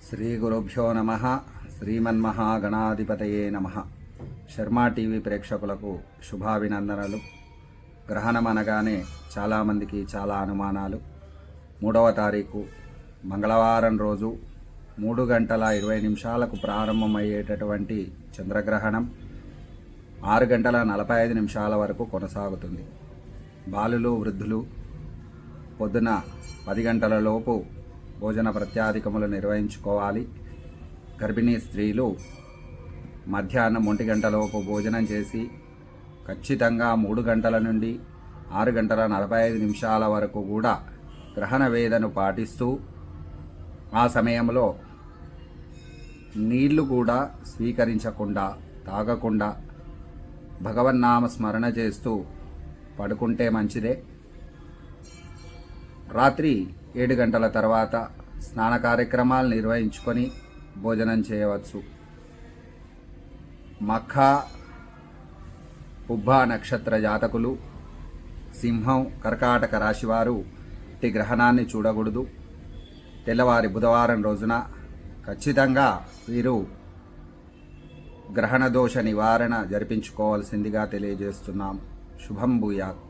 శ్రీ గురుభ్యో నమ. శ్రీమన్మహాగణాధిపతయే నమ. శర్మా టీవీ ప్రేక్షకులకు శుభాభినందనలు. గ్రహణం అనగానే చాలామందికి చాలా అనుమానాలు. 3వ తారీఖు మంగళవారం రోజు 3:20 ప్రారంభమయ్యేటటువంటి చంద్రగ్రహణం 6:45 వరకు కొనసాగుతుంది. బాలులు వృద్ధులు పొద్దున 10 గంటల లోపు భోజన ప్రత్యాధికములు నిర్వహించుకోవాలి. గర్భిణీ స్త్రీలు మధ్యాహ్నం 1 గంటలోపు భోజనం చేసి ఖచ్చితంగా 3 గంటల నుండి 6:45 వరకు కూడా గ్రహణ వేదను పాటిస్తూ ఆ సమయంలో నీళ్లు కూడా స్వీకరించకుండా తాగకుండా భగవన్నామ స్మరణ చేస్తూ పడుకుంటే మంచిదే. రాత్రి 7 గంటల తర్వాత స్నాన కార్యక్రమాలు నిర్వహించుకొని భోజనం చేయవచ్చు. మఖ పుబ్బ నక్షత్ర జాతకులు, సింహం కర్కాటక రాశివారు ఇట్టి గ్రహణాన్ని చూడకూడదు. తెల్లవారి బుధవారం రోజున ఖచ్చితంగా వీరు గ్రహణ దోష నివారణ జరిపించుకోవాల్సిందిగా తెలియజేస్తున్నాం. శుభం భూయాత్.